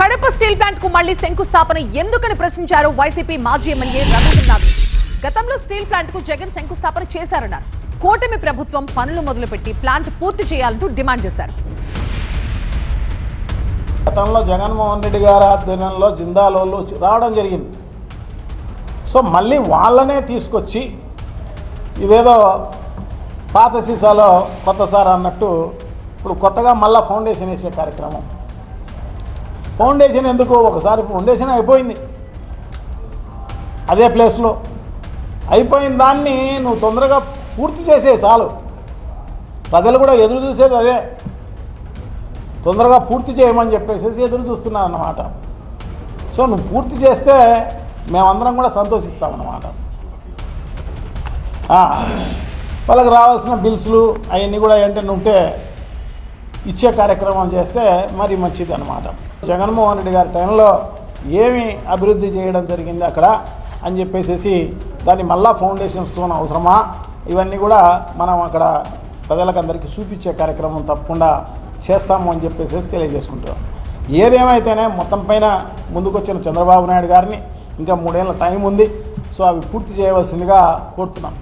Kadapa steel plant కు మళ్లీ శంకుస్థాపన ఎందుకని ప్రశ్నించారు వైసీపీ మాజీ ఎమ్మెల్యే రవీంద్రనాథ్. గతంలో స్టీల్ ప్లాంట్ కు జగన్ శంకుస్థాపన చేశారన్నారు. కూటమి ప్రభుత్వం పనులు మొదలుపెట్టి ప్లాంట్ పూర్తి చేయాలంటూ డిమాండ్ చేశారు. గతంలో జగన్మోహన్ రెడ్డి గారి ఆధ్వర్యంలో జిందాలోళ్ళు రావడం జరిగింది. సో మళ్ళీ వాళ్ళనే తీసుకొచ్చి ఇదేదో పాత సీసాలో కొత్త సార్ అన్నట్టు ఇప్పుడు కొత్తగా మళ్ళీ ఫౌండేషన్ వేసే కార్యక్రమం. ఫౌండేషన్ ఎందుకు? ఒకసారి ఫౌండేషన్ అయిపోయింది, అదే ప్లేస్లో అయిపోయిన దాన్ని నువ్వు తొందరగా పూర్తి చేసే చాలు. ప్రజలు కూడా ఎదురు చూసేది అదే, తొందరగా పూర్తి చేయమని చెప్పేసి ఎదురు చూస్తున్నారు అన్నమాట. సో నువ్వు పూర్తి చేస్తే మేమందరం కూడా సంతోషిస్తామన్నమాట. వాళ్ళకి రావాల్సిన బిల్స్లు అవన్నీ కూడా ఏంటంటే ఉంటే ఇచ్చే కార్యక్రమం చేస్తే మరి మంచిది అన్నమాట. జగన్మోహన్ రెడ్డి గారి టైంలో ఏమి అభివృద్ధి చేయడం జరిగింది అక్కడ అని చెప్పేసి దాన్ని మళ్ళా ఫౌండేషన్ స్టోన్ అవసరమా, ఇవన్నీ కూడా మనం అక్కడ ప్రజలకందరికీ చూపించే కార్యక్రమం తప్పకుండా చేస్తాము అని చెప్పేసి తెలియజేసుకుంటాం. ఏదేమైతేనే మొత్తం పైన ముందుకొచ్చిన చంద్రబాబు నాయుడు గారిని ఇంకా 3 ఏళ్ళ టైం ఉంది. సో అవి పూర్తి చేయవలసిందిగా కోరుతున్నాం.